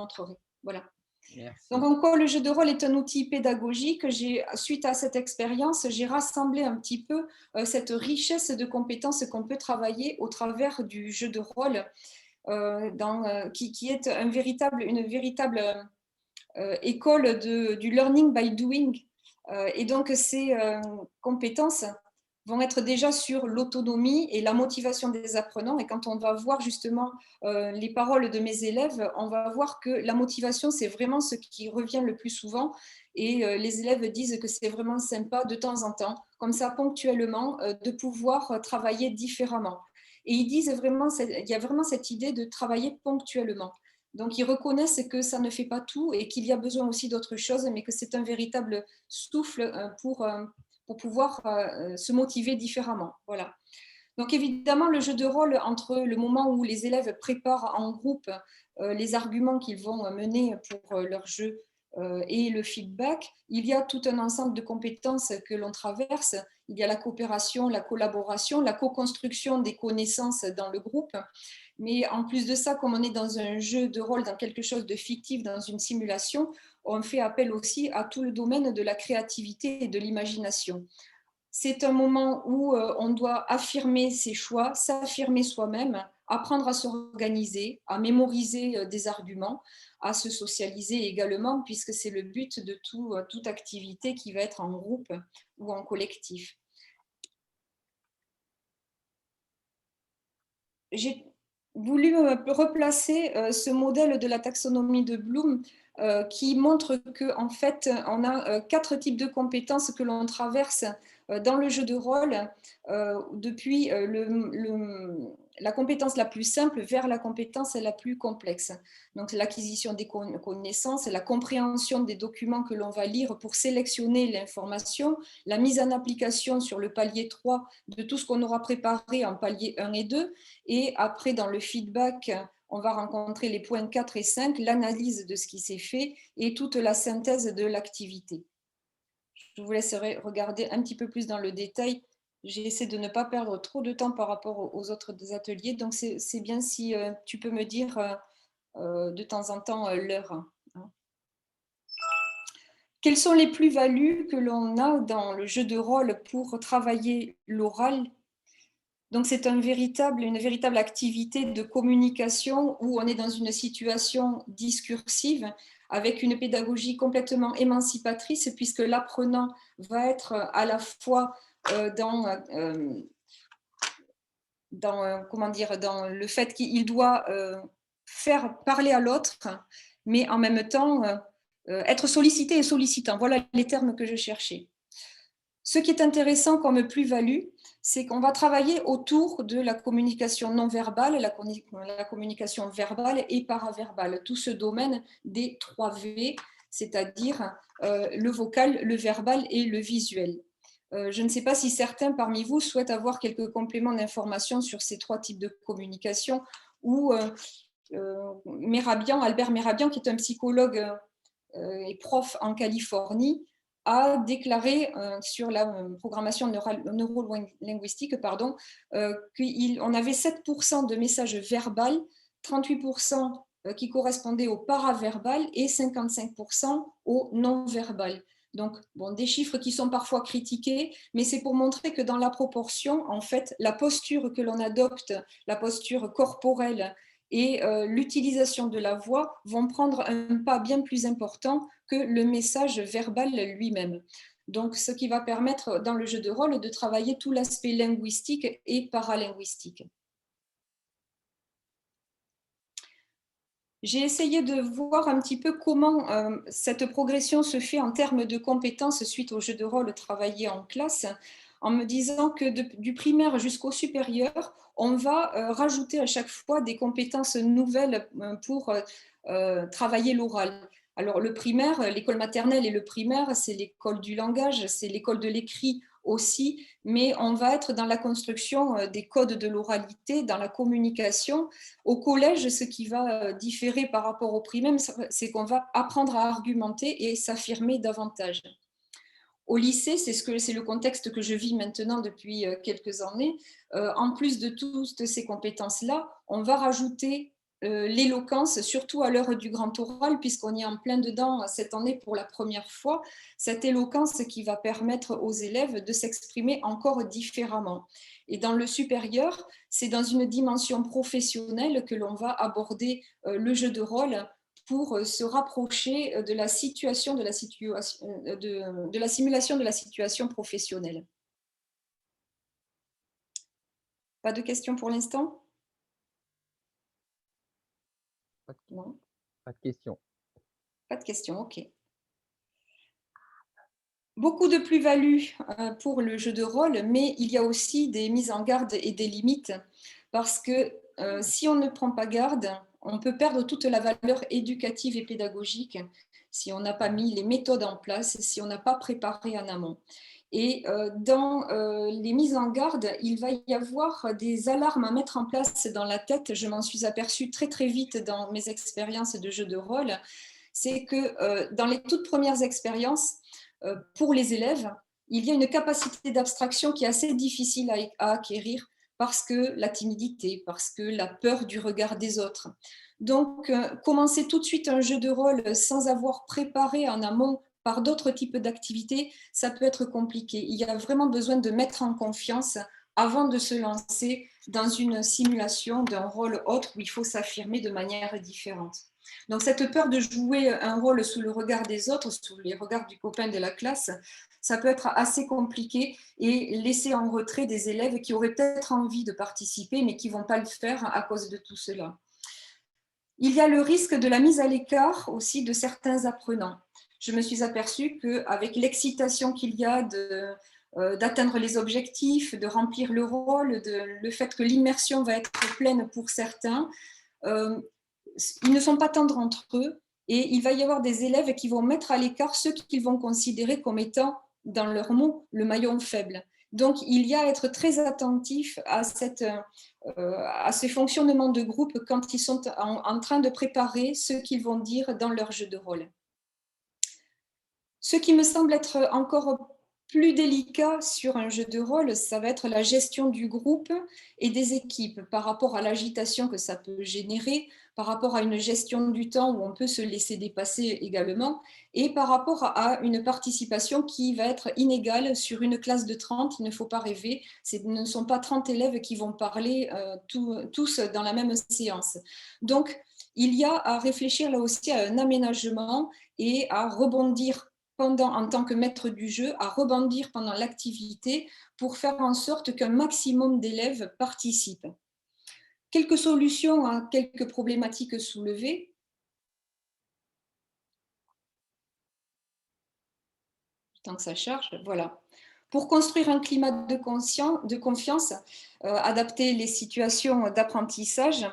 montrerai. Voilà. Merci. Donc, en quoi le jeu de rôle est un outil pédagogique? Suite à cette expérience, j'ai rassemblé un petit peu cette richesse de compétences qu'on peut travailler au travers du jeu de rôle, qui est une véritable école du learning by doing. Et donc, ces compétences vont être déjà sur l'autonomie et la motivation des apprenants. Et quand on va voir justement les paroles de mes élèves, on va voir que la motivation, c'est vraiment ce qui revient le plus souvent. Et les élèves disent que c'est vraiment sympa de temps en temps, comme ça ponctuellement, de pouvoir travailler différemment. Et ils disent vraiment, il y a vraiment cette idée de travailler ponctuellement. Donc, ils reconnaissent que ça ne fait pas tout et qu'il y a besoin aussi d'autres choses, mais que c'est un véritable souffle pour pouvoir se motiver différemment. Voilà. Donc, évidemment, le jeu de rôle, entre le moment où les élèves préparent en groupe les arguments qu'ils vont mener pour leur jeu et le feedback, il y a tout un ensemble de compétences que l'on traverse. Il y a la coopération, la collaboration, la co-construction des connaissances dans le groupe. Mais en plus de ça, comme on est dans un jeu de rôle, dans quelque chose de fictif, dans une simulation, on fait appel aussi à tout le domaine de la créativité et de l'imagination. C'est un moment où on doit affirmer ses choix, s'affirmer soi-même, apprendre à s'organiser, à mémoriser des arguments, à se socialiser également, puisque c'est le but de toute activité qui va être en groupe ou en collectif. J'ai voulu replacer ce modèle de la taxonomie de Bloom qui montre qu'en fait, on a 4 types de compétences que l'on traverse dans le jeu de rôle, depuis la compétence la plus simple vers la compétence la plus complexe. Donc, l'acquisition des connaissances, la compréhension des documents que l'on va lire pour sélectionner l'information, la mise en application sur le palier 3 de tout ce qu'on aura préparé en palier 1 et 2, et après, dans le feedback, on va rencontrer les points 4 et 5, l'analyse de ce qui s'est fait et toute la synthèse de l'activité. Je vous laisserai regarder un petit peu plus dans le détail. J'ai essayé de ne pas perdre trop de temps par rapport aux autres ateliers. Donc, c'est bien si tu peux me dire de temps en temps l'heure. Quelles sont les plus-values que l'on a dans le jeu de rôle pour travailler l'oral? Donc, c'est une véritable activité de communication où on est dans une situation discursive avec une pédagogie complètement émancipatrice puisque l'apprenant va être à la fois dans le fait qu'il doit faire parler à l'autre, mais en même temps être sollicité et sollicitant. Voilà les termes que je cherchais. Ce qui est intéressant comme plus-value, c'est qu'on va travailler autour de la communication non verbale, la communication verbale et paraverbale, tout ce domaine des 3 V, c'est-à-dire le vocal, le verbal et le visuel. Je ne sais pas si certains parmi vous souhaitent avoir quelques compléments d'information sur ces 3 types de communication ou Albert Mehrabian, qui est un psychologue et prof en Californie, a déclaré sur la programmation neurolinguistique qu'on avait 7% de messages verbaux, 38% qui correspondaient au paraverbal et 55% au non-verbal. Donc, bon, des chiffres qui sont parfois critiqués, mais c'est pour montrer que dans la proportion, en fait, la posture que l'on adopte, la posture corporelle et l'utilisation de la voix vont prendre un pas bien plus important que le message verbal lui-même. Donc, ce qui va permettre dans le jeu de rôle de travailler tout l'aspect linguistique et paralinguistique. J'ai essayé de voir un petit peu comment cette progression se fait en termes de compétences suite au jeu de rôle travaillé en classe, en me disant que du primaire jusqu'au supérieur, on va rajouter à chaque fois des compétences nouvelles pour travailler l'oral. Alors le primaire, l'école maternelle et le primaire, c'est l'école du langage, c'est l'école de l'écrit aussi, mais on va être dans la construction des codes de l'oralité, dans la communication. Au collège, ce qui va différer par rapport au primaire, c'est qu'on va apprendre à argumenter et s'affirmer davantage. Au lycée, c'est le contexte que je vis maintenant depuis quelques années. En plus de toutes ces compétences-là, on va rajouter l'éloquence, surtout à l'heure du grand oral, puisqu'on y est en plein dedans cette année pour la première fois, cette éloquence qui va permettre aux élèves de s'exprimer encore différemment. Et dans le supérieur, c'est dans une dimension professionnelle que l'on va aborder le jeu de rôle pour se rapprocher de la situation, de la simulation de la situation professionnelle. Pas de questions pour l'instant? Pas de Non, pas de questions. pas de questions, ok. Beaucoup de plus-values pour le jeu de rôle, mais il y a aussi des mises en garde et des limites, parce que si on ne prend pas garde, on peut perdre toute la valeur éducative et pédagogique si on n'a pas mis les méthodes en place, si on n'a pas préparé en amont. Et dans les mises en garde, il va y avoir des alarmes à mettre en place dans la tête. Je m'en suis aperçue très très vite dans mes expériences de jeu de rôle. C'est que dans les toutes premières expériences, pour les élèves, il y a une capacité d'abstraction qui est assez difficile à acquérir parce que la timidité, parce que la peur du regard des autres. Donc, commencer tout de suite un jeu de rôle sans avoir préparé en amont par d'autres types d'activités, ça peut être compliqué. Il y a vraiment besoin de mettre en confiance avant de se lancer dans une simulation d'un rôle autre où il faut s'affirmer de manière différente. Donc cette peur de jouer un rôle sous le regard des autres, sous les regards du copain de la classe, ça peut être assez compliqué et laisser en retrait des élèves qui auraient peut-être envie de participer mais qui ne vont pas le faire à cause de tout cela. Il y a le risque de la mise à l'écart aussi de certains apprenants. Je me suis aperçue qu'avec l'excitation qu'il y a d'atteindre les objectifs, de remplir le rôle, le fait que l'immersion va être pleine pour certains, ils ne sont pas tendres entre eux et il va y avoir des élèves qui vont mettre à l'écart ceux qu'ils vont considérer comme étant, dans leurs mots, le maillon faible. Donc, il y a à être très attentif à ce fonctionnement de groupe quand ils sont en train de préparer ce qu'ils vont dire dans leur jeu de rôle. Ce qui me semble être encore plus délicat sur un jeu de rôle, ça va être la gestion du groupe et des équipes par rapport à l'agitation que ça peut générer, par rapport à une gestion du temps où on peut se laisser dépasser également, et par rapport à une participation qui va être inégale sur une classe de 30. Il ne faut pas rêver, ce ne sont pas 30 élèves qui vont parler tous dans la même séance. Donc, il y a à réfléchir là aussi à un aménagement et à rebondir en tant que maître du jeu, à rebondir pendant l'activité pour faire en sorte qu'un maximum d'élèves participent. Quelques solutions à quelques problématiques soulevées. Tant que ça charge, voilà. Pour construire un climat de confiance, adapter les situations d'apprentissage,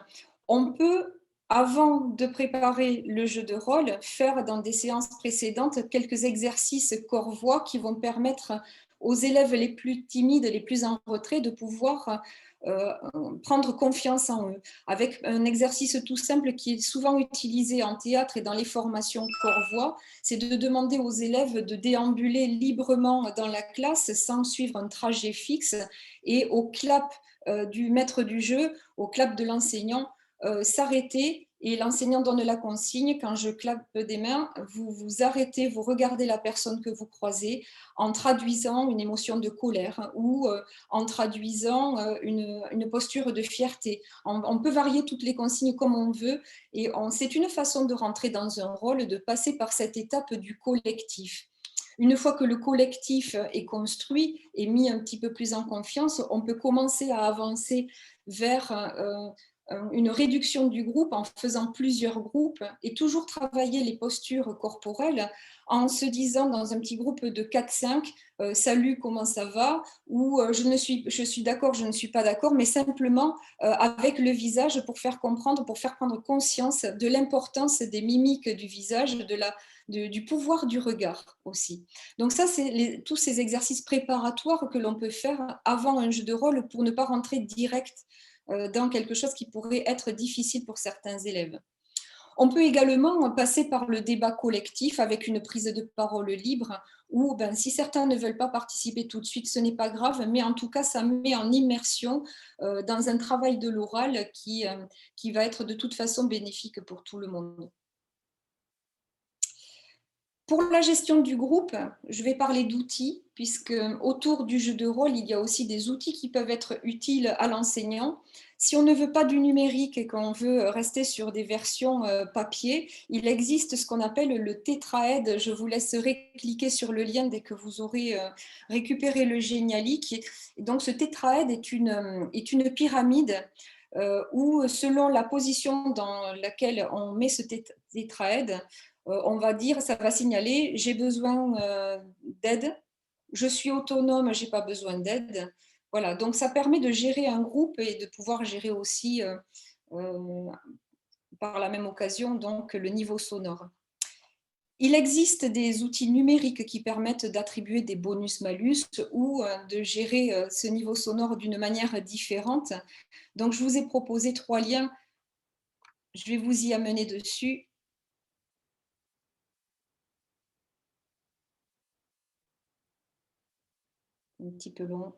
on peut, avant de préparer le jeu de rôle, faire dans des séances précédentes quelques exercices corps-voix qui vont permettre aux élèves les plus timides, les plus en retrait, de pouvoir prendre confiance en eux. Avec un exercice tout simple qui est souvent utilisé en théâtre et dans les formations corps-voix, c'est de demander aux élèves de déambuler librement dans la classe sans suivre un trajet fixe et au clap du maître du jeu, au clap de l'enseignant, s'arrêter et l'enseignant donne la consigne. Quand je clappe des mains, vous vous arrêtez, vous regardez la personne que vous croisez en traduisant une émotion de colère ou en traduisant une posture de fierté. On peut varier toutes les consignes comme on veut et c'est une façon de rentrer dans un rôle, de passer par cette étape du collectif. Une fois que le collectif est construit et mis un petit peu plus en confiance, on peut commencer à avancer vers une réduction du groupe en faisant plusieurs groupes et toujours travailler les postures corporelles en se disant dans un petit groupe de 4-5, salut, comment ça va, ou je suis d'accord, je ne suis pas d'accord, mais simplement avec le visage pour faire comprendre, pour faire prendre conscience de l'importance des mimiques du visage, du pouvoir du regard aussi. Donc ça, c'est tous ces exercices préparatoires que l'on peut faire avant un jeu de rôle pour ne pas rentrer direct dans quelque chose qui pourrait être difficile pour certains élèves. On peut également passer par le débat collectif avec une prise de parole libre où si certains ne veulent pas participer tout de suite, ce n'est pas grave, mais en tout cas, ça met en immersion dans un travail de l'oral qui va être de toute façon bénéfique pour tout le monde. Pour la gestion du groupe, je vais parler d'outils, puisque autour du jeu de rôle, il y a aussi des outils qui peuvent être utiles à l'enseignant. Si on ne veut pas du numérique et qu'on veut rester sur des versions papier, il existe ce qu'on appelle le tétraède. Je vous laisserai cliquer sur le lien dès que vous aurez récupéré le Geniali. Donc ce tétraède est une pyramide où selon la position dans laquelle on met ce tétraède, on va dire, ça va signaler j'ai besoin d'aide, je suis autonome, j'ai pas besoin d'aide. Voilà, donc ça permet de gérer un groupe et de pouvoir gérer aussi par la même occasion donc le niveau sonore. Il existe des outils numériques qui permettent d'attribuer des bonus-malus ou de gérer ce niveau sonore d'une manière différente. Donc je vous ai proposé 3 liens, je vais vous y amener dessus. Un petit peu long.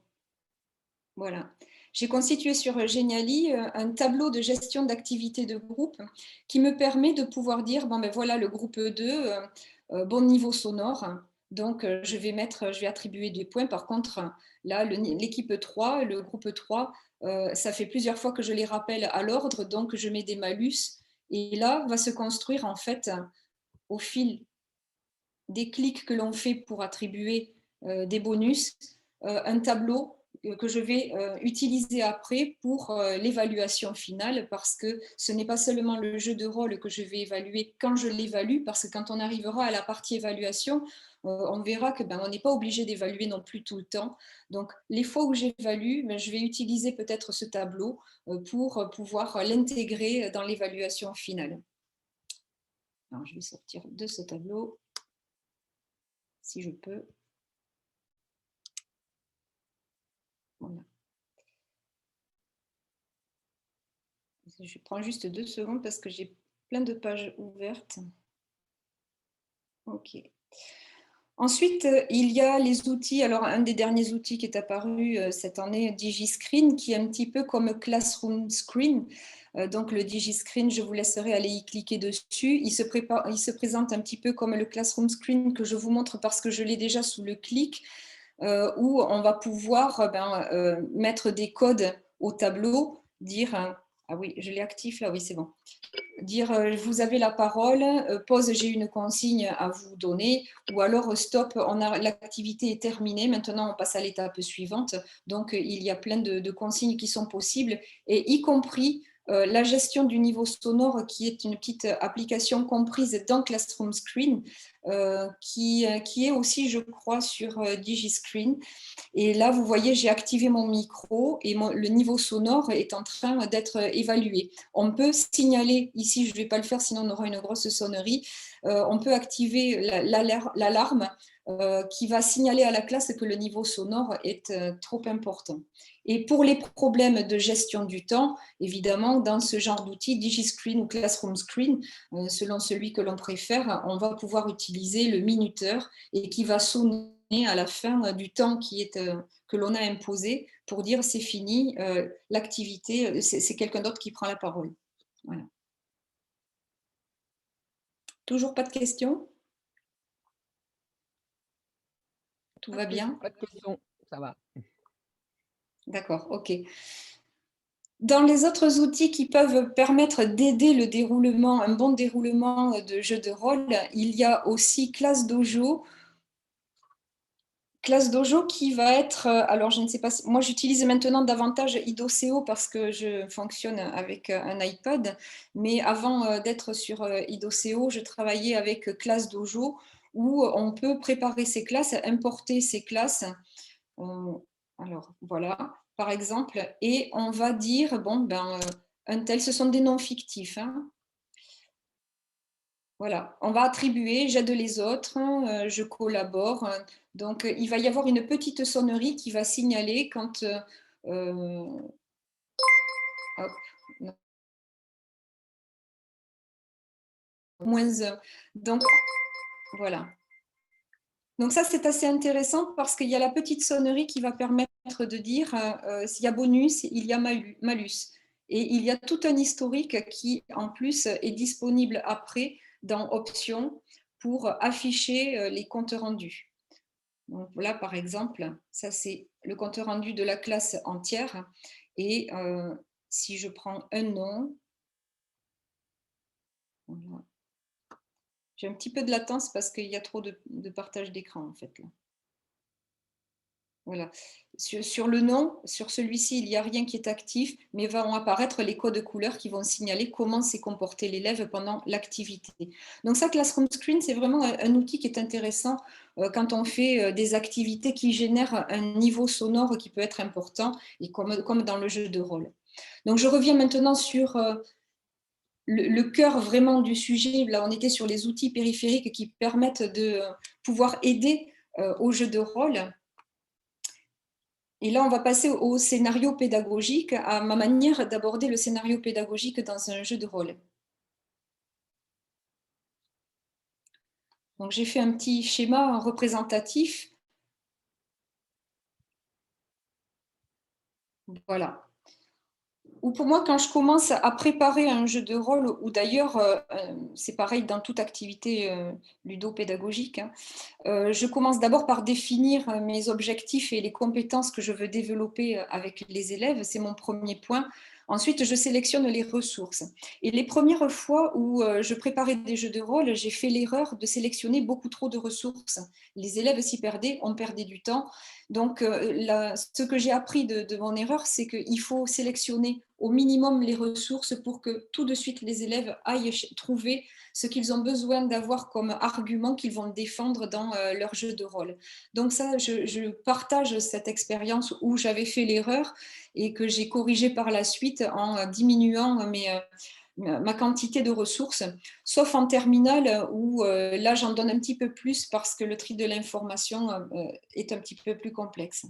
Voilà. J'ai constitué sur Geniali un tableau de gestion d'activités de groupe qui me permet de pouvoir dire, voilà le groupe 2, bon niveau sonore. Donc, je vais attribuer des points. Par contre, là, l'équipe 3, le groupe 3, ça fait plusieurs fois que je les rappelle à l'ordre, donc je mets des malus. Et là, va se construire en fait, au fil des clics que l'on fait pour attribuer des bonus, un tableau que je vais utiliser après pour l'évaluation finale, parce que ce n'est pas seulement le jeu de rôle que je vais évaluer quand je l'évalue, parce que quand on arrivera à la partie évaluation, on verra que on n'est pas obligé d'évaluer non plus tout le temps. Donc les fois où j'évalue, je vais utiliser peut-être ce tableau pour pouvoir l'intégrer dans l'évaluation finale. Alors, je vais sortir de ce tableau si je peux. Voilà. Je prends juste 2 secondes parce que j'ai plein de pages ouvertes. OK. Ensuite, il y a les outils. Alors, un des derniers outils qui est apparu cette année, DigiScreen, qui est un petit peu comme Classroom Screen. Donc, le DigiScreen, je vous laisserai aller y cliquer dessus. Il se présente un petit peu comme le Classroom Screen que je vous montre parce que je l'ai déjà sous le clic, où on va pouvoir mettre des codes au tableau, dire ah oui, je l'ai actif là, oui, c'est bon. Dire vous avez la parole, pause, j'ai une consigne à vous donner, ou alors stop, l'activité est terminée, maintenant on passe à l'étape suivante. Donc il y a plein de consignes qui sont possibles, et y compris la gestion du niveau sonore, qui est une petite application comprise dans Classroom Screen, qui est aussi, je crois, sur DigiScreen. Et là, vous voyez, j'ai activé mon micro et le niveau sonore est en train d'être évalué. On peut signaler, ici je ne vais pas le faire sinon on aura une grosse sonnerie, on peut activer l'alarme qui va signaler à la classe que le niveau sonore est trop important. Et pour les problèmes de gestion du temps, évidemment, dans ce genre d'outils, DigiScreen ou Classroom Screen, selon celui que l'on préfère, on va pouvoir utiliser le minuteur et qui va sonner à la fin du temps que l'on a imposé pour dire c'est fini, l'activité, c'est quelqu'un d'autre qui prend la parole. Voilà. Toujours pas de questions? Tout va bien? Pas de questions, ça va. D'accord, ok. Dans les autres outils qui peuvent permettre d'aider le déroulement, un bon déroulement de jeu de rôle, il y a aussi Classe Dojo. Classe Dojo qui va être, alors je ne sais pas, moi j'utilise maintenant davantage Idoceo parce que je fonctionne avec un iPad, mais avant d'être sur Idoceo, je travaillais avec Classe Dojo où on peut préparer ses classes, importer ses classes. Alors voilà, par exemple, et on va dire, un tel, ce sont des noms fictifs, hein. Voilà, on va attribuer, j'aide les autres, je collabore. Donc, il va y avoir une petite sonnerie qui va signaler quand... hop, moins 1. Donc, voilà. Donc ça, c'est assez intéressant parce qu'il y a la petite sonnerie qui va permettre de dire s'il y a bonus, il y a malus. Et il y a tout un historique qui, en plus, est disponible après dans Options pour afficher les comptes rendus. Donc là, par exemple, ça c'est le compte rendu de la classe entière. Et si je prends un nom, voilà. J'ai un petit peu de latence parce qu'il y a trop de partage d'écran en fait là. Voilà. Sur le nom, sur celui-ci, il n'y a rien qui est actif, mais vont apparaître les codes couleurs qui vont signaler comment s'est comporté l'élève pendant l'activité. Donc ça, Classroom Screen, c'est vraiment un outil qui est intéressant quand on fait des activités qui génèrent un niveau sonore qui peut être important, et comme dans le jeu de rôle. Donc je reviens maintenant sur le cœur vraiment du sujet. Là, on était sur les outils périphériques qui permettent de pouvoir aider au jeu de rôle. Et là, on va passer au scénario pédagogique, à ma manière d'aborder le scénario pédagogique dans un jeu de rôle. Donc, j'ai fait un petit schéma représentatif. Voilà. Ou pour moi, quand je commence à préparer un jeu de rôle, ou d'ailleurs, c'est pareil dans toute activité ludopédagogique, hein, je commence d'abord par définir mes objectifs et les compétences que je veux développer avec les élèves. C'est mon premier point. Ensuite, je sélectionne les ressources. Et les premières fois où je préparais des jeux de rôle, j'ai fait l'erreur de sélectionner beaucoup trop de ressources. Les élèves s'y perdaient, on perdait du temps. Donc, ce que j'ai appris de mon erreur, c'est qu'il faut sélectionner au minimum les ressources pour que tout de suite les élèves aillent trouver ce qu'ils ont besoin d'avoir comme argument qu'ils vont défendre dans leur jeu de rôle. Donc ça, je partage cette expérience où j'avais fait l'erreur et que j'ai corrigé par la suite en diminuant ma quantité de ressources, sauf en terminale où là j'en donne un petit peu plus parce que le tri de l'information est un petit peu plus complexe.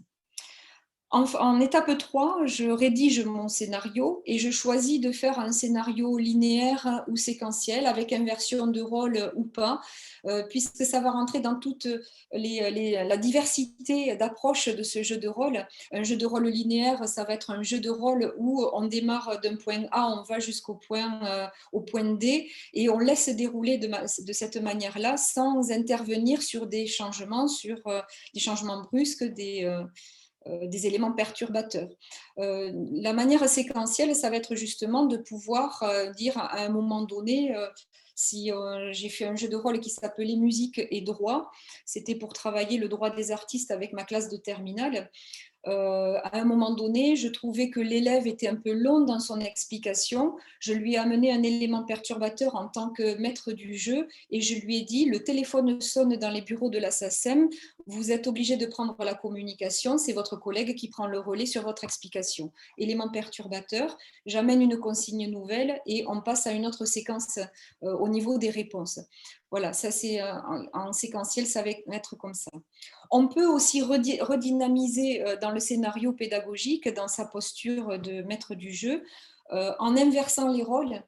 En étape 3, je rédige mon scénario et je choisis de faire un scénario linéaire ou séquentiel avec inversion de rôle ou pas, puisque ça va rentrer dans toute la diversité d'approches de ce jeu de rôle. Un jeu de rôle linéaire, ça va être un jeu de rôle où on démarre d'un point A, on va jusqu'au point D et on laisse dérouler de cette manière-là sans intervenir sur des changements, des changements brusques, des éléments perturbateurs. La manière séquentielle, ça va être justement de pouvoir dire à un moment donné, si j'ai fait un jeu de rôle qui s'appelait musique et droit, c'était pour travailler le droit des artistes avec ma classe de terminale. À un moment donné, je trouvais que l'élève était un peu long dans son explication. Je lui ai amené un élément perturbateur en tant que maître du jeu et je lui ai dit, le téléphone sonne dans les bureaux de la SACEM, vous êtes obligé de prendre la communication, c'est votre collègue qui prend le relais sur votre explication. Élément perturbateur, j'amène une consigne nouvelle et on passe à une autre séquence au niveau des réponses. Voilà, ça c'est en séquentiel, ça va être comme ça. On peut aussi redynamiser dans le scénario pédagogique, dans sa posture de maître du jeu, en inversant les rôles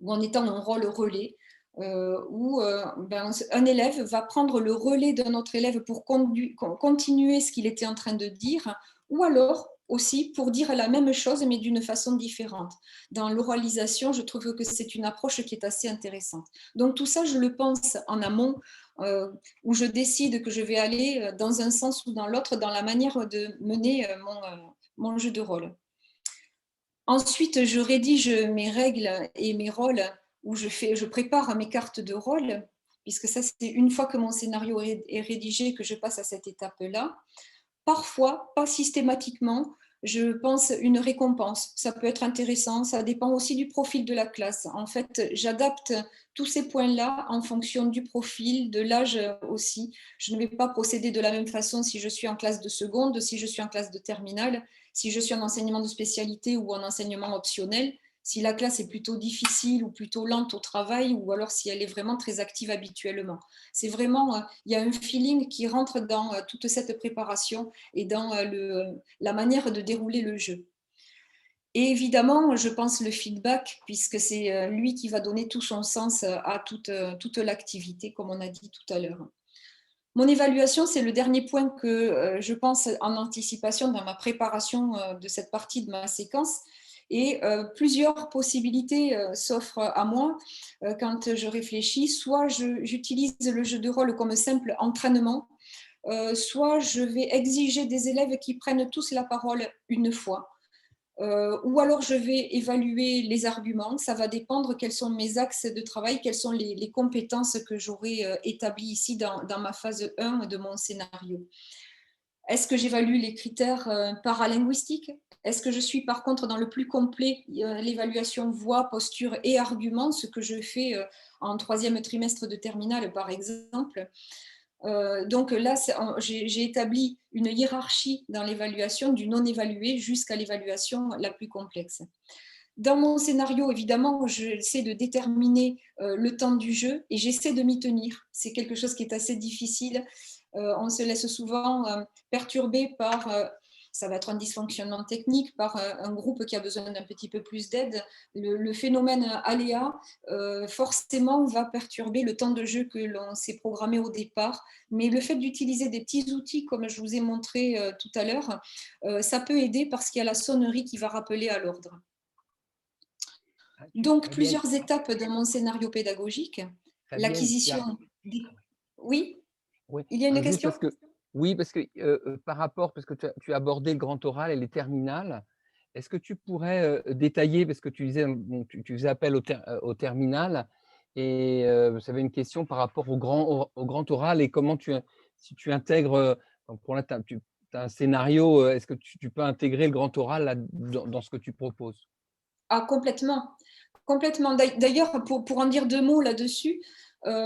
ou en étant un rôle relais, où un élève va prendre le relais d'un autre élève pour continuer ce qu'il était en train de dire, ou alors aussi pour dire la même chose mais d'une façon différente. Dans l'oralisation, je trouve que c'est une approche qui est assez intéressante. Donc tout ça, je le pense en amont, où je décide que je vais aller dans un sens ou dans l'autre dans la manière de mener mon jeu de rôle. Ensuite, je rédige mes règles et mes rôles où je prépare mes cartes de rôle, puisque ça, c'est une fois que mon scénario est rédigé que je passe à cette étape-là. Parfois, pas systématiquement, je pense une récompense. Ça peut être intéressant, ça dépend aussi du profil de la classe. En fait, j'adapte tous ces points-là en fonction du profil, de l'âge aussi. Je ne vais pas procéder de la même façon si je suis en classe de seconde, si je suis en classe de terminale, si je suis en enseignement de spécialité ou en enseignement optionnel, si la classe est plutôt difficile ou plutôt lente au travail ou alors si elle est vraiment très active habituellement. C'est vraiment, il y a un feeling qui rentre dans toute cette préparation et dans la manière de dérouler le jeu. Et évidemment, je pense le feedback, puisque c'est lui qui va donner tout son sens à toute l'activité, comme on a dit tout à l'heure. Mon évaluation, c'est le dernier point que je pense en anticipation dans ma préparation de cette partie de ma séquence. Et plusieurs possibilités s'offrent à moi quand je réfléchis. Soit j'utilise le jeu de rôle comme simple entraînement, soit je vais exiger des élèves qui prennent tous la parole une fois. Ou alors je vais évaluer les arguments. Ça va dépendre quels sont mes axes de travail, quelles sont les compétences que j'aurai établies ici dans ma phase 1 de mon scénario. Est-ce que j'évalue les critères paralinguistiques? Est-ce que je suis par contre dans le plus complet, l'évaluation voix, posture et argument, ce que je fais en 3e trimestre de terminale par exemple? Donc là, j'ai établi une hiérarchie dans l'évaluation du non évalué jusqu'à l'évaluation la plus complexe. Dans mon scénario, évidemment, j'essaie de déterminer le temps du jeu et j'essaie de m'y tenir. C'est quelque chose qui est assez difficile. On se laisse souvent perturber par, ça va être un dysfonctionnement technique, par un groupe qui a besoin d'un petit peu plus d'aide. Le phénomène aléa, forcément, va perturber le temps de jeu que l'on s'est programmé au départ. Mais le fait d'utiliser des petits outils, comme je vous ai montré tout à l'heure, ça peut aider parce qu'il y a la sonnerie qui va rappeler à l'ordre. Donc, Fabienne, plusieurs étapes de mon scénario pédagogique. Fabienne, L'acquisition. Oui, oui, il y a une juste question? parce que, oui, parce que par rapport, parce que tu as abordé le grand oral et les terminales, est-ce que tu pourrais détailler, parce que tu disais, bon, tu faisais appel au terminal, et vous avez une question par rapport au grand oral et comment si tu intègres, pour là, tu as un scénario, est-ce que tu peux intégrer le grand oral là, dans ce que tu proposes? Ah, complètement. Complètement. D'ailleurs, pour en dire 2 mots là-dessus,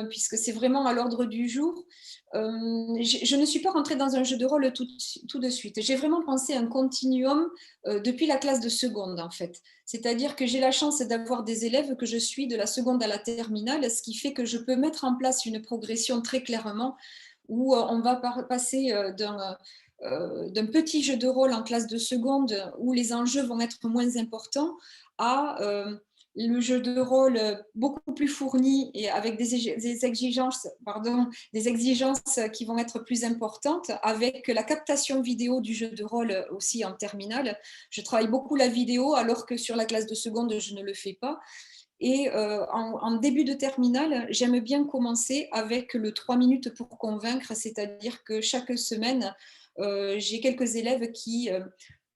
puisque c'est vraiment à l'ordre du jour, je ne suis pas rentrée dans un jeu de rôle tout de suite. J'ai vraiment pensé un continuum depuis la classe de seconde, en fait. C'est-à-dire que j'ai la chance d'avoir des élèves que je suis de la seconde à la terminale, ce qui fait que je peux mettre en place une progression très clairement où on va passer d'un petit jeu de rôle en classe de seconde où les enjeux vont être moins importants à le jeu de rôle beaucoup plus fourni et avec des exigences qui vont être plus importantes, avec la captation vidéo du jeu de rôle aussi en terminale. Je travaille beaucoup la vidéo alors que sur la classe de seconde, je ne le fais pas. Et en début de terminale, j'aime bien commencer avec le 3 minutes pour convaincre, c'est-à-dire que chaque semaine, j'ai quelques élèves qui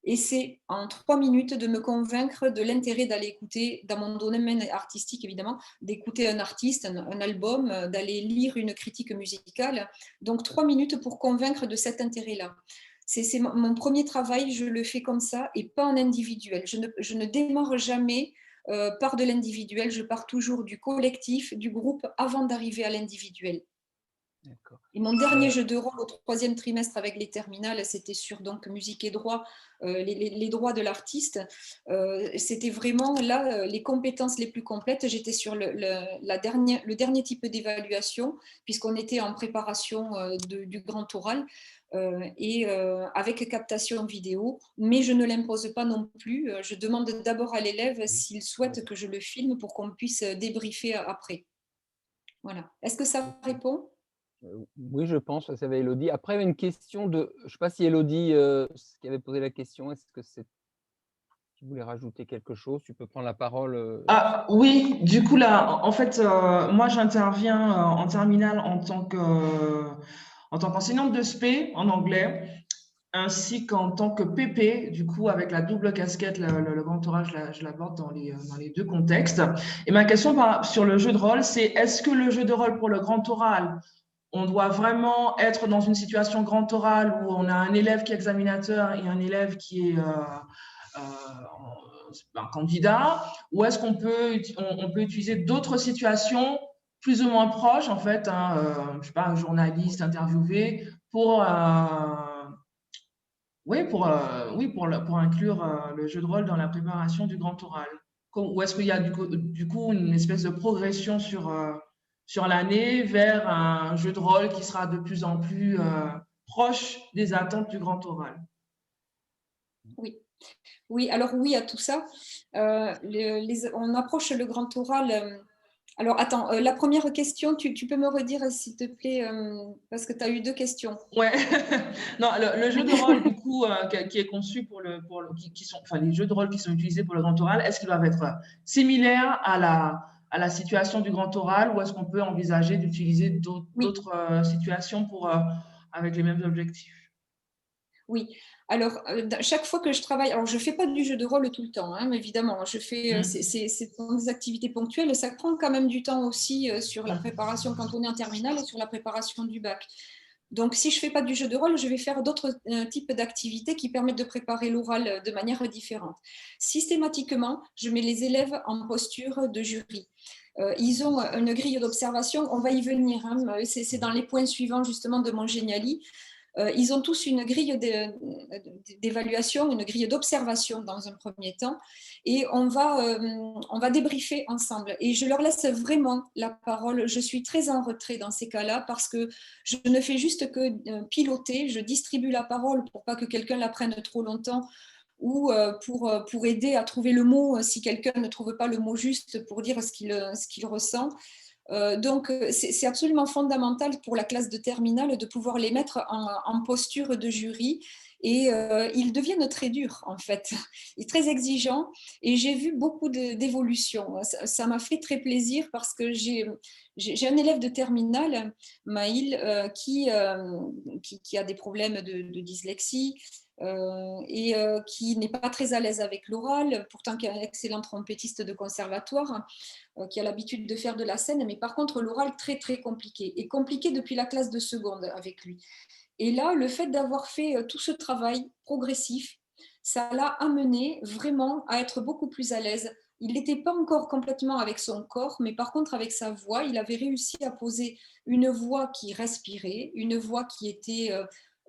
essaient en 3 minutes de me convaincre de l'intérêt d'aller écouter, dans mon domaine artistique évidemment, d'écouter un artiste, un album, d'aller lire une critique musicale. Donc 3 minutes pour convaincre de cet intérêt-là. C'est mon premier travail, je le fais comme ça et pas en individuel. Je ne démarre jamais par de l'individuel, je pars toujours du collectif, du groupe, avant d'arriver à l'individuel. D'accord. Et mon dernier jeu de rôle au 3e trimestre avec les terminales, c'était sur donc musique et droit, les droits de l'artiste. C'était vraiment là les compétences les plus complètes. J'étais sur le dernier type d'évaluation, puisqu'on était en préparation du grand oral. Et avec captation vidéo, mais je ne l'impose pas non plus. Je demande d'abord à l'élève s'il souhaite que je le filme pour qu'on puisse débriefer après. Voilà. Est-ce que ça répond? Oui, je pense, ça avait Élodie. Après, il y avait une question de, je ne sais pas si Élodie, qui avait posé la question, est-ce que tu voulais rajouter quelque chose? Tu peux prendre la parole. Ah oui, du coup là, en fait, moi j'interviens en terminale en tant qu'enseignante de spé en anglais, ainsi qu'en tant que PP, du coup avec la double casquette, le grand oral, je l'aborde dans les deux contextes. Et ma question sur le jeu de rôle, c'est est-ce que le jeu de rôle pour le grand oral, on doit vraiment être dans une situation grand oral où on a un élève qui est examinateur et un élève qui est un candidat, ou est-ce on peut utiliser d'autres situations plus ou moins proches, en fait, hein, je sais pas, un journaliste interviewé oui, pour inclure le jeu de rôle dans la préparation du grand oral. Ou est-ce qu'il y a du coup une espèce de progression sur l'année vers un jeu de rôle qui sera de plus en plus proche des attentes du grand oral? Oui. Oui, alors oui à tout ça. On approche le grand oral. Alors attends, la première question, tu peux me redire s'il te plaît, parce que tu as eu deux questions. Ouais, non, le jeu de rôle, du coup, qui est conçu qui sont, enfin, les jeux de rôle qui sont utilisés pour le grand oral, est-ce qu'ils doivent être similaires à la situation du grand oral ou est-ce qu'on peut envisager d'utiliser Oui, d'autres situations avec les mêmes objectifs? oui. Alors, chaque fois que je travaille, alors je ne fais pas du jeu de rôle tout le temps, hein, évidemment, Mm. ce sont des activités ponctuelles, ça prend quand même du temps aussi sur la préparation quand on est en terminale et sur la préparation du bac. Donc, si je ne fais pas du jeu de rôle, je vais faire d'autres types d'activités qui permettent de préparer l'oral de manière différente. Systématiquement, je mets les élèves en posture de jury. Ils ont une grille d'observation, on va y venir, hein, c'est dans les points suivants justement de mon Geniali. Ils ont tous une grille d'évaluation, une grille d'observation dans un premier temps, et on va débriefer ensemble. Et je leur laisse vraiment la parole. Je suis très en retrait dans ces cas-là parce que je ne fais juste que piloter, je distribue la parole pour pas que quelqu'un la prenne trop longtemps ou pour aider à trouver le mot si quelqu'un ne trouve pas le mot juste pour dire ce qu'il ressent. Donc, c'est absolument fondamental pour la classe de terminale de pouvoir les mettre en posture de jury. Et ils deviennent très durs, en fait, et très exigeants. Et j'ai vu beaucoup d'évolution. Ça m'a fait très plaisir parce que j'ai un élève de terminale, Maïl, qui a des problèmes de dyslexie, et qui n'est pas très à l'aise avec l'oral, pourtant qui est un excellent trompettiste de conservatoire, qui a l'habitude de faire de la scène, mais par contre l'oral très très compliqué, et compliqué depuis la classe de seconde avec lui. Et là, le fait d'avoir fait tout ce travail progressif, ça l'a amené vraiment à être beaucoup plus à l'aise. Il n'était pas encore complètement avec son corps, mais par contre avec sa voix, il avait réussi à poser une voix qui respirait, une voix qui était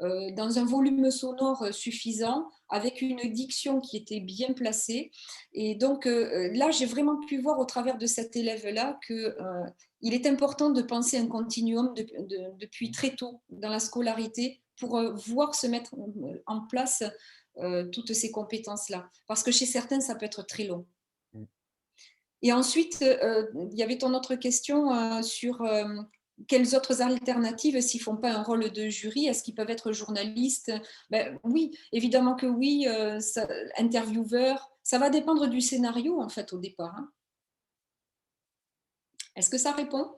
dans un volume sonore suffisant, avec une diction qui était bien placée. Et donc là, j'ai vraiment pu voir au travers de cet élève-là que il est important de penser un continuum depuis très tôt dans la scolarité pour voir se mettre en place toutes ces compétences-là. Parce que chez certains, ça peut être très long. Et ensuite, il y avait ton autre question sur quelles autres alternatives s'ils ne font pas un rôle de jury, est-ce qu'ils peuvent être journalistes? Ben, oui, évidemment que oui, intervieweurs, ça va dépendre du scénario en fait au départ. Hein. Est-ce que ça répond?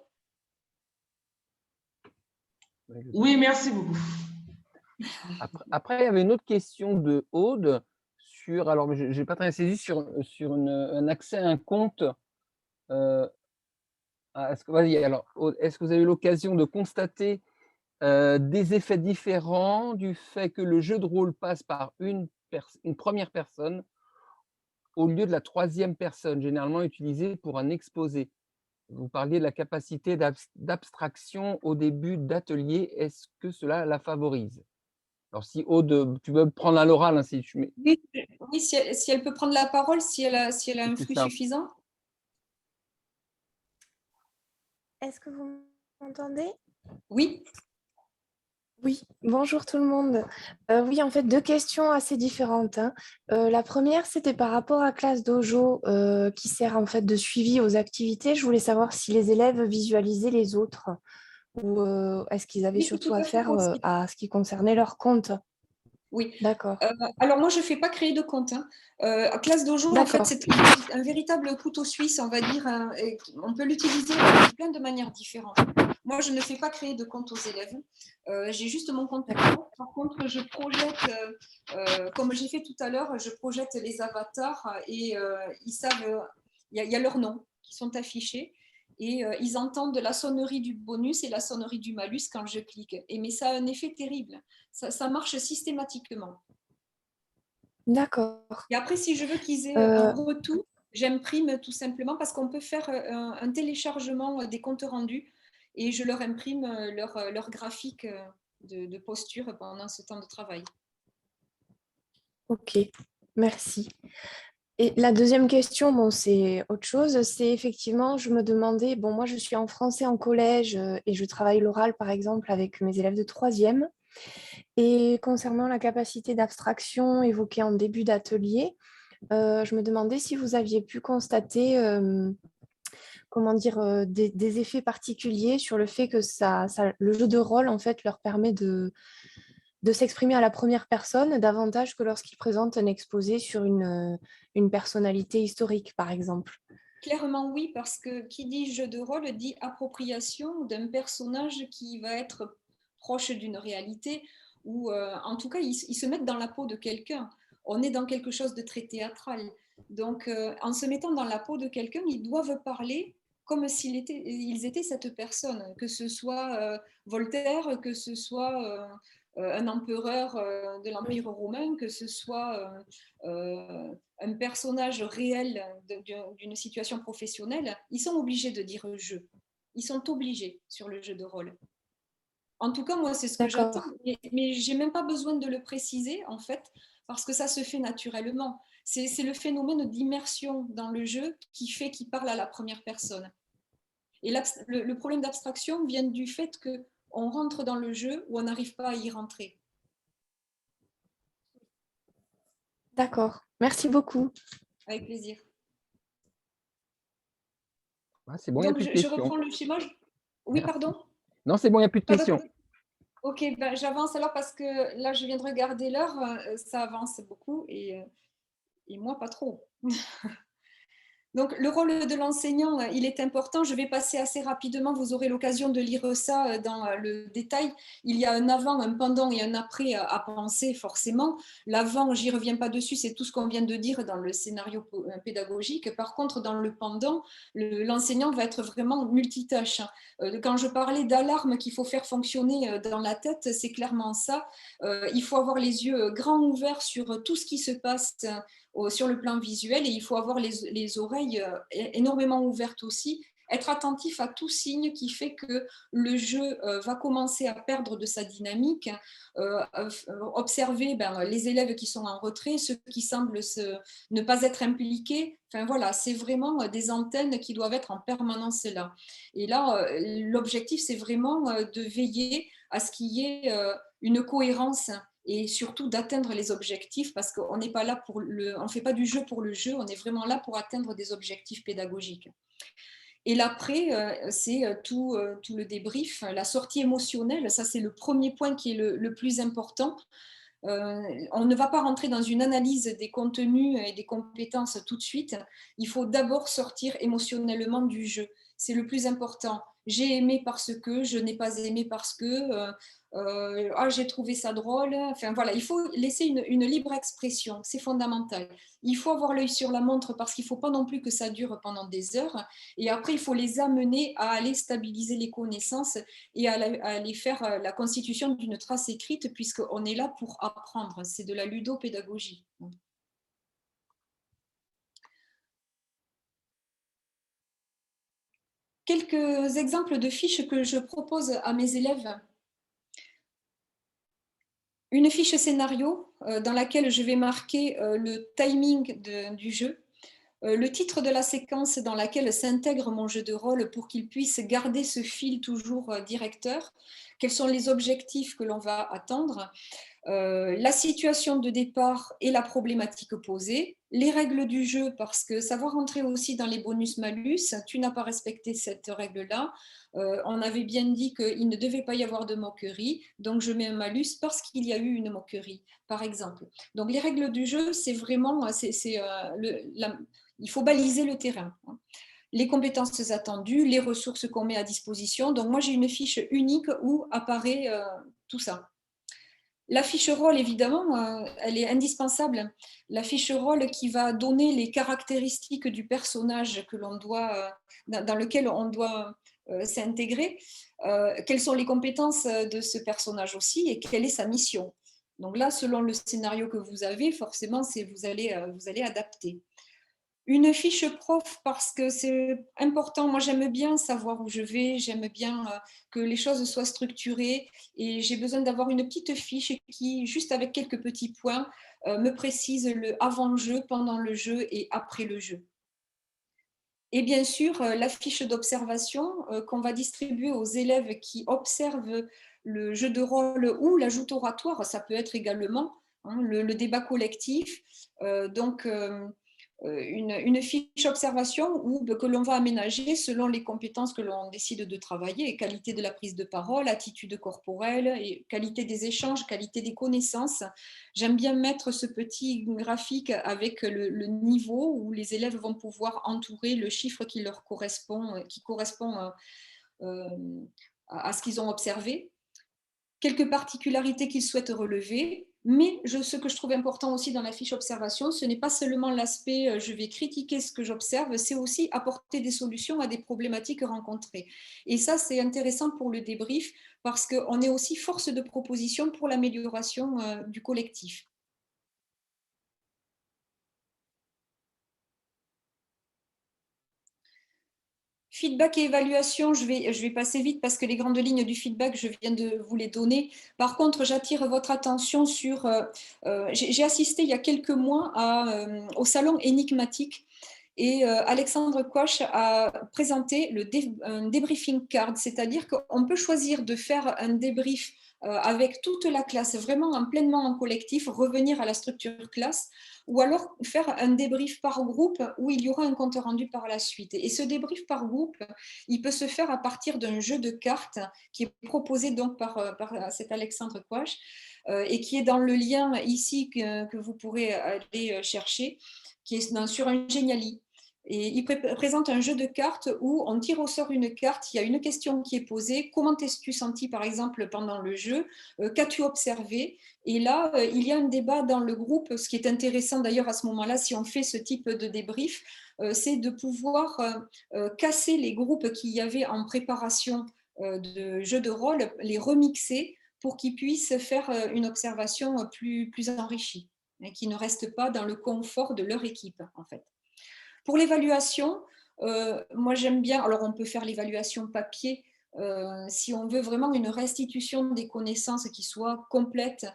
Oui, merci beaucoup. Après, il y avait une autre question de Aude sur, alors je n'ai pas très saisi, sur un accès à un compte. Vas-y, alors, Aude, est-ce que vous avez eu l'occasion de constater des effets différents du fait que le jeu de rôle passe par une première personne au lieu de la troisième personne, généralement utilisée pour un exposé? Vous parliez de la capacité d'abstraction au début d'atelier. Est-ce que cela la favorise? Alors, si Aude, tu veux prendre à l'oral, hein, si tu mets. Oui, oui si elle peut prendre la parole, si elle a un C'est flux ça. suffisant. Est-ce que vous m'entendez? Oui. Oui, bonjour tout le monde. Oui, en fait, deux questions assez différentes. Hein. La première, c'était par rapport à Classe Dojo qui sert en fait de suivi aux activités. Je voulais savoir si les élèves visualisaient les autres ou est-ce qu'ils avaient Oui, c'est surtout tout à fait affaire possible. à ce qui concernait leur compte. Oui. D'accord. Alors moi, je ne fais pas créer de compte. Hein. Classe Dojo, en fait, D'accord. c'est un véritable couteau suisse, on va dire. Et on peut l'utiliser de plein de manières différentes. Moi, je ne fais pas créer de compte aux élèves. J'ai juste mon compte pro. Par contre, je projette, comme j'ai fait tout à l'heure, je projette les avatars et ils savent, il y a leurs noms qui sont affichés. Et ils entendent la sonnerie du bonus et la sonnerie du malus quand je clique. Mais ça a un effet terrible. Ça marche systématiquement. D'accord. Et après, si je veux qu'ils aient un Euh, retour, j'imprime tout simplement parce qu'on peut faire un téléchargement des comptes rendus et je leur imprime leur graphique de posture pendant ce temps de travail. ok, merci. Et la deuxième question, bon, c'est autre chose. C'est effectivement, je me demandais, bon, moi je suis en français en collège et je travaille l'oral par exemple avec mes élèves de troisième. Et concernant la capacité d'abstraction évoquée en début d'atelier, je me demandais si vous aviez pu constater comment dire, des effets particuliers sur le fait que le jeu de rôle, en fait, leur permet de s'exprimer à la première personne davantage que lorsqu'ils présentent un exposé sur une personnalité historique, par exemple. Clairement oui, parce que qui dit jeu de rôle dit appropriation d'un personnage qui va être proche d'une réalité, ou en tout cas, ils se mettent dans la peau de quelqu'un. On est dans quelque chose de très théâtral. Donc, en se mettant dans la peau de quelqu'un, ils doivent parler comme ils étaient cette personne, que ce soit Voltaire, que ce soit un empereur de l'Empire Oui, romain, que ce soit un personnage réel d'une situation professionnelle, ils sont obligés de dire jeu. Ils sont obligés sur le jeu de rôle. En tout cas, moi, c'est ce que j'attends, d'accord, mais je n'ai même pas besoin de le préciser, en fait, parce que ça se fait naturellement. C'est le phénomène d'immersion dans le jeu qui fait qu'il parle à la première personne. Et le problème d'abstraction vient du fait qu'on rentre dans le jeu ou on n'arrive pas à y rentrer. d'accord. Merci beaucoup. Avec plaisir. Ah, c'est bon, il n'y a Donc, plus de je questions. reprends le schéma. Oui, Merci. pardon. Non, c'est bon, il n'y a plus de Pas de- questions. Ok, ben, j'avance alors parce que là, je viens de regarder l'heure, ça avance beaucoup et moi, pas trop. Donc, le rôle de l'enseignant, il est important. Je vais passer assez rapidement. Vous aurez l'occasion de lire ça dans le détail. Il y a un avant, un pendant et un après à penser, forcément. L'avant, j'y reviens pas dessus, c'est tout ce qu'on vient de dire dans le scénario pédagogique. Par contre, dans le pendant, l'enseignant va être vraiment multitâche. Quand je parlais d'alarme qu'il faut faire fonctionner dans la tête, c'est clairement ça. Il faut avoir les yeux grands ouverts sur tout ce qui se passe sur le plan visuel et il faut avoir les oreilles énormément ouvertes aussi, être attentif à tout signe qui fait que le jeu va commencer à perdre de sa dynamique, observer les élèves qui sont en retrait, ceux qui semblent ne pas être impliqués. Enfin voilà, c'est vraiment des antennes qui doivent être en permanence là. Et là, l'objectif, c'est vraiment de veiller à ce qu'il y ait une cohérence et surtout d'atteindre les objectifs parce qu'on n'est pas là on fait pas du jeu pour le jeu, on est vraiment là pour atteindre des objectifs pédagogiques. Et l'après, c'est tout le débrief, la sortie émotionnelle, ça c'est le premier point qui est le plus important. On ne va pas rentrer dans une analyse des contenus et des compétences tout de suite. Il faut d'abord sortir émotionnellement du jeu. C'est le plus important. J'ai aimé parce que, je n'ai pas aimé parce que, j'ai trouvé ça drôle. Enfin voilà, il faut laisser une libre expression, c'est fondamental. Il faut avoir l'œil sur la montre parce qu'il ne faut pas non plus que ça dure pendant des heures. Et après, il faut les amener à aller stabiliser les connaissances et à aller faire la constitution d'une trace écrite, puisqu'on est là pour apprendre. C'est de la ludopédagogie. Quelques exemples de fiches que je propose à mes élèves. Une fiche scénario dans laquelle je vais marquer le timing du jeu, le titre de la séquence dans laquelle s'intègre mon jeu de rôle pour qu'il puisse garder ce fil toujours directeur, quels sont les objectifs que l'on va attendre, la situation de départ et la problématique posée, les règles du jeu, parce que ça va rentrer aussi dans les bonus-malus. Tu n'as pas respecté cette règle-là. On avait bien dit qu'il ne devait pas y avoir de moquerie, donc je mets un malus parce qu'il y a eu une moquerie, par exemple. Donc les règles du jeu, c'est vraiment, il faut baliser le terrain. Les compétences attendues, les ressources qu'on met à disposition. Donc moi, j'ai une fiche unique où apparaît tout ça. La fiche rôle, évidemment, elle est indispensable. La fiche rôle qui va donner les caractéristiques du personnage que l'on doit, dans lequel on doit s'intégrer, quelles sont les compétences de ce personnage aussi et quelle est sa mission. Donc là, selon le scénario que vous avez, forcément, vous allez adapter. Une fiche prof parce que c'est important. Moi, j'aime bien savoir où je vais, j'aime bien que les choses soient structurées et j'ai besoin d'avoir une petite fiche qui, juste avec quelques petits points, me précise le avant-jeu, pendant le jeu et après le jeu. Et bien sûr, la fiche d'observation qu'on va distribuer aux élèves qui observent le jeu de rôle ou l'ajout oratoire, ça peut être également hein, le débat collectif. Une fiche observation que l'on va aménager selon les compétences que l'on décide de travailler, qualité de la prise de parole, attitude corporelle, et qualité des échanges, qualité des connaissances. J'aime bien mettre ce petit graphique avec le niveau où les élèves vont pouvoir entourer le chiffre qui leur correspond, à ce qu'ils ont observé. Quelques particularités qu'ils souhaitent relever, mais ce que je trouve important aussi dans la fiche observation, ce n'est pas seulement l'aspect je vais critiquer ce que j'observe, c'est aussi apporter des solutions à des problématiques rencontrées. Et ça, c'est intéressant pour le débrief parce qu'on est aussi force de proposition pour l'amélioration du collectif. Feedback et évaluation, je vais passer vite parce que les grandes lignes du feedback, je viens de vous les donner. Par contre, j'attire votre attention sur… j'ai assisté il y a quelques mois au salon énigmatique et Alexandre Koch a présenté un débriefing card, c'est-à-dire qu'on peut choisir de faire un débrief avec toute la classe, vraiment pleinement en collectif, revenir à la structure classe, ou alors faire un débrief par groupe où il y aura un compte rendu par la suite. Et ce débrief par groupe, il peut se faire à partir d'un jeu de cartes qui est proposé donc par cet Alexandre Koch et qui est dans le lien ici que vous pourrez aller chercher, qui est sur un Geniali. Et il présente un jeu de cartes où on tire au sort une carte, il y a une question qui est posée, comment t'es-tu senti par exemple pendant le jeu, qu'as-tu observé? Et là, il y a un débat dans le groupe, ce qui est intéressant d'ailleurs à ce moment-là, si on fait ce type de débrief, c'est de pouvoir casser les groupes qu'il y avait en préparation de jeux de rôle, les remixer pour qu'ils puissent faire une observation plus enrichie et qui ne reste pas dans le confort de leur équipe en fait. Pour l'évaluation, moi j'aime bien, alors on peut faire l'évaluation papier si on veut vraiment une restitution des connaissances qui soit complète.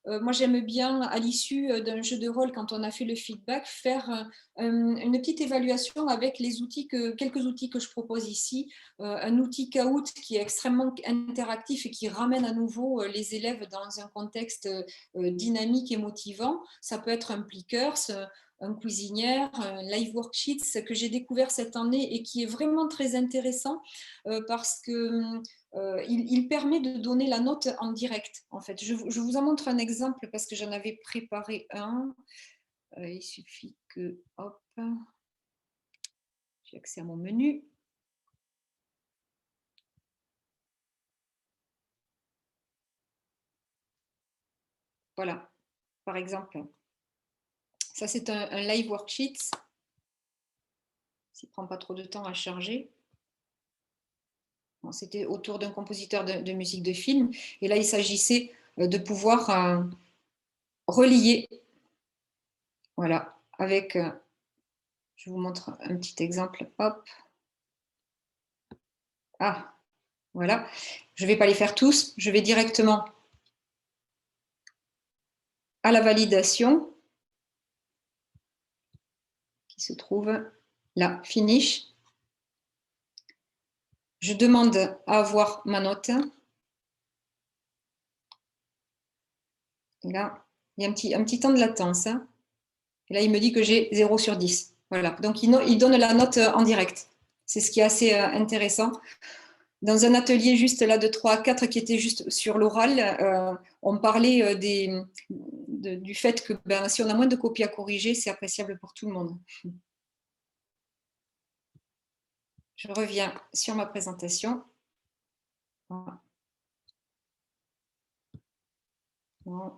Moi j'aime bien à l'issue d'un jeu de rôle, quand on a fait le feedback, faire une petite évaluation avec quelques outils que je propose ici. Un outil Kahoot qui est extrêmement interactif et qui ramène à nouveau les élèves dans un contexte dynamique et motivant. Ça peut être un Plickers, un cuisinière, un live worksheets que j'ai découvert cette année et qui est vraiment très intéressant parce que il permet de donner la note en direct. En fait, je vous en montre un exemple parce que j'en avais préparé un. Il suffit que, hop, j'ai accès à mon menu. Voilà, par exemple. Ça, c'est un live worksheets. S'il ne prend pas trop de temps à charger. Bon, c'était autour d'un compositeur de musique de film. Et là, il s'agissait de pouvoir relier. Voilà, avec… je vous montre un petit exemple. Hop. Ah, voilà. Je ne vais pas les faire tous. Je vais directement à la validation qui se trouve là, finish. Je demande à avoir ma note. Et là, il y a un petit temps de latence. Et là, il me dit que j'ai 0 sur 10. Voilà. Donc, il donne la note en direct. C'est ce qui est assez intéressant. Dans un atelier juste là de 3 à 4 qui était juste sur l'oral, on parlait du fait que si on a moins de copies à corriger, c'est appréciable pour tout le monde. Je reviens sur ma présentation. Voilà. Bon.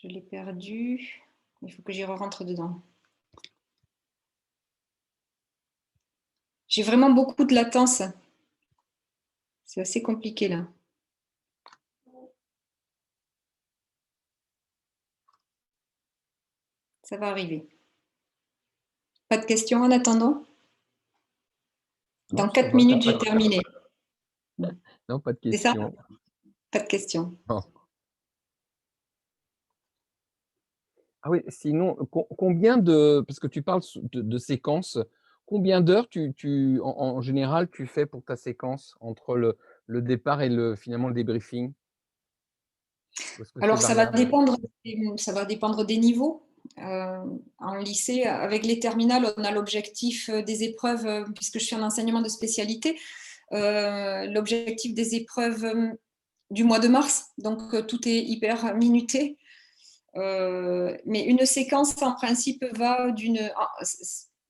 Je l'ai perdu. Il faut que j'y rentre dedans. J'ai vraiment beaucoup de latence. C'est assez compliqué là. Ça va arriver. Pas de questions en attendant? Dans 4 minutes, j'ai terminé. Non, pas de C'est ça? questions. Pas de questions. Oh. Ah oui, sinon, combien de… Parce que tu parles de séquences, Combien d'heures en général tu fais pour ta séquence entre le départ et finalement le débriefing? Ou est-ce que c'est Alors, variable? ça va dépendre des niveaux. En lycée, avec les terminales, on a l'objectif des épreuves, puisque je suis en enseignement de spécialité, l'objectif des épreuves du mois de mars, donc tout est hyper minuté. Mais une séquence, en principe, va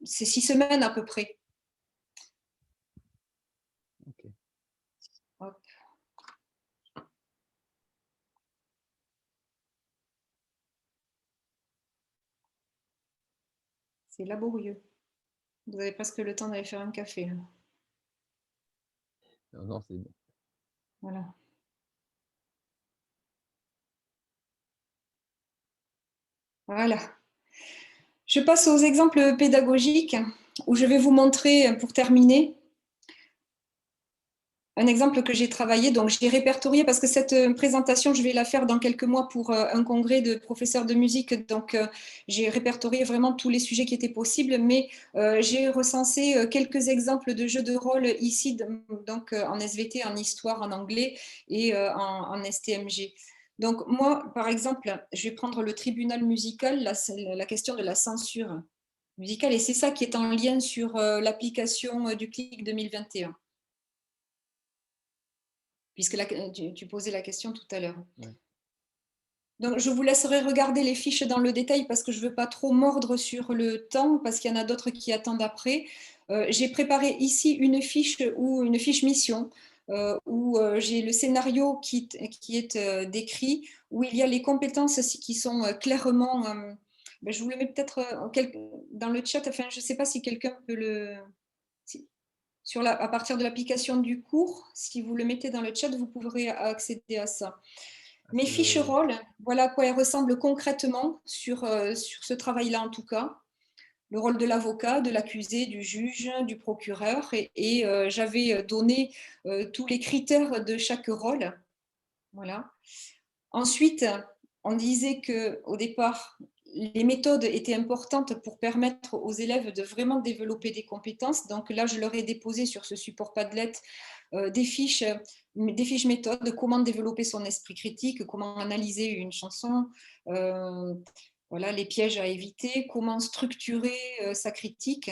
c'est 6 semaines à peu près. Ok. Hop. C'est laborieux. Vous avez presque le temps d'aller faire un café, là. Non, non, c'est bon. Voilà. Voilà. Je passe aux exemples pédagogiques où je vais vous montrer, pour terminer, un exemple que j'ai travaillé. Donc, j'ai répertorié parce que cette présentation, je vais la faire dans quelques mois pour un congrès de professeurs de musique. Donc, j'ai répertorié vraiment tous les sujets qui étaient possibles, mais j'ai recensé quelques exemples de jeux de rôle ici, donc en SVT, en histoire, en anglais et en STMG. Donc, moi, par exemple, je vais prendre le tribunal musical, la question de la censure musicale, et c'est ça qui est en lien sur l'application du CLIC 2021. Puisque tu posais la question tout à l'heure. Ouais. Donc, je vous laisserai regarder les fiches dans le détail parce que je ne veux pas trop mordre sur le temps, parce qu'il y en a d'autres qui attendent après. J'ai préparé ici une fiche mission où j'ai le scénario qui est décrit, où il y a les compétences qui sont clairement... je vous le mets peut-être dans le chat, enfin, je ne sais pas si quelqu'un peut à partir de l'application du cours, si vous le mettez dans le chat, vous pourrez accéder à ça. Mes fiches rôles, voilà à quoi elles ressemblent concrètement sur ce travail-là en tout cas. Le rôle de l'avocat, de l'accusé, du juge, du procureur. Et j'avais donné tous les critères de chaque rôle. Voilà. Ensuite, on disait qu'au départ, les méthodes étaient importantes pour permettre aux élèves de vraiment développer des compétences. Donc là, je leur ai déposé sur ce support Padlet des fiches méthodes, comment développer son esprit critique, comment analyser une chanson, voilà, les pièges à éviter, comment structurer sa critique.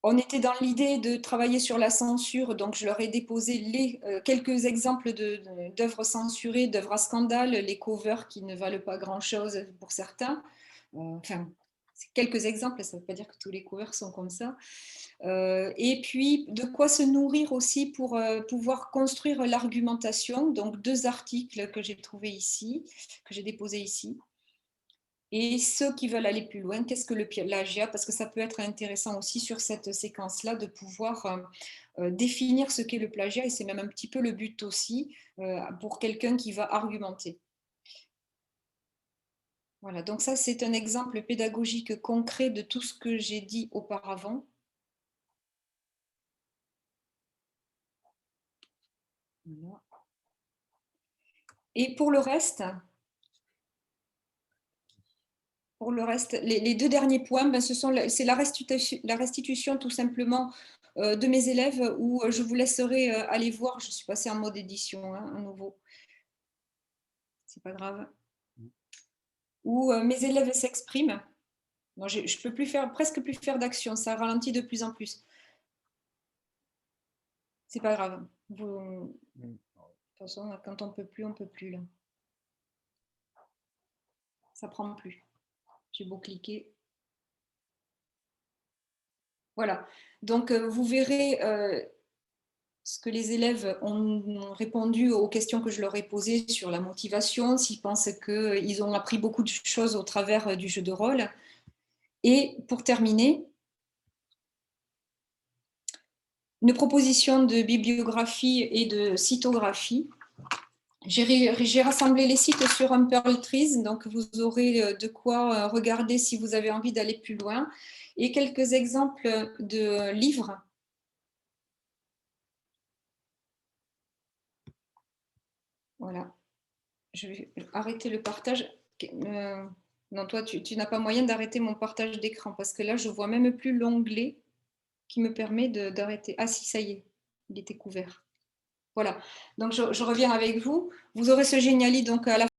On était dans l'idée de travailler sur la censure, donc je leur ai déposé quelques exemples d'œuvres censurées, d'œuvres à scandale, les covers qui ne valent pas grand-chose pour certains. Enfin, c'est quelques exemples, ça ne veut pas dire que tous les covers sont comme ça. Et puis, de quoi se nourrir aussi pour pouvoir construire l'argumentation. Donc, 2 articles que j'ai trouvés ici, que j'ai déposés ici. Et ceux qui veulent aller plus loin, qu'est-ce que le plagiat? Parce que ça peut être intéressant aussi sur cette séquence-là de pouvoir définir ce qu'est le plagiat, et c'est même un petit peu le but aussi pour quelqu'un qui va argumenter. Voilà, donc ça c'est un exemple pédagogique concret de tout ce que j'ai dit auparavant. Voilà. Et pour le reste, les 2 derniers points, ben, c'est la restitution tout simplement de mes élèves, où je vous laisserai aller voir. Je suis passée en mode édition, hein, à nouveau. C'est pas grave. Où mes élèves s'expriment. Je peux presque plus faire d'action. Ça ralentit de plus en plus. C'est pas grave. De toute façon, quand on peut plus là. Ça prend plus. J'ai beau cliquer. Voilà. Donc, vous verrez ce que les élèves ont répondu aux questions que je leur ai posées sur la motivation, s'ils pensent qu'ils ont appris beaucoup de choses au travers du jeu de rôle. Et pour terminer, une proposition de bibliographie et de cytographie. J'ai rassemblé les sites sur Humperl-Trees, donc vous aurez de quoi regarder si vous avez envie d'aller plus loin. Et quelques exemples de livres. Voilà. Je vais arrêter le partage. Non, toi, tu n'as pas moyen d'arrêter mon partage d'écran parce que là, je vois même plus l'onglet qui me permet d'arrêter. Ah si, ça y est, il était couvert. Voilà. Donc, je reviens avec vous. Vous aurez ce Geniali donc à la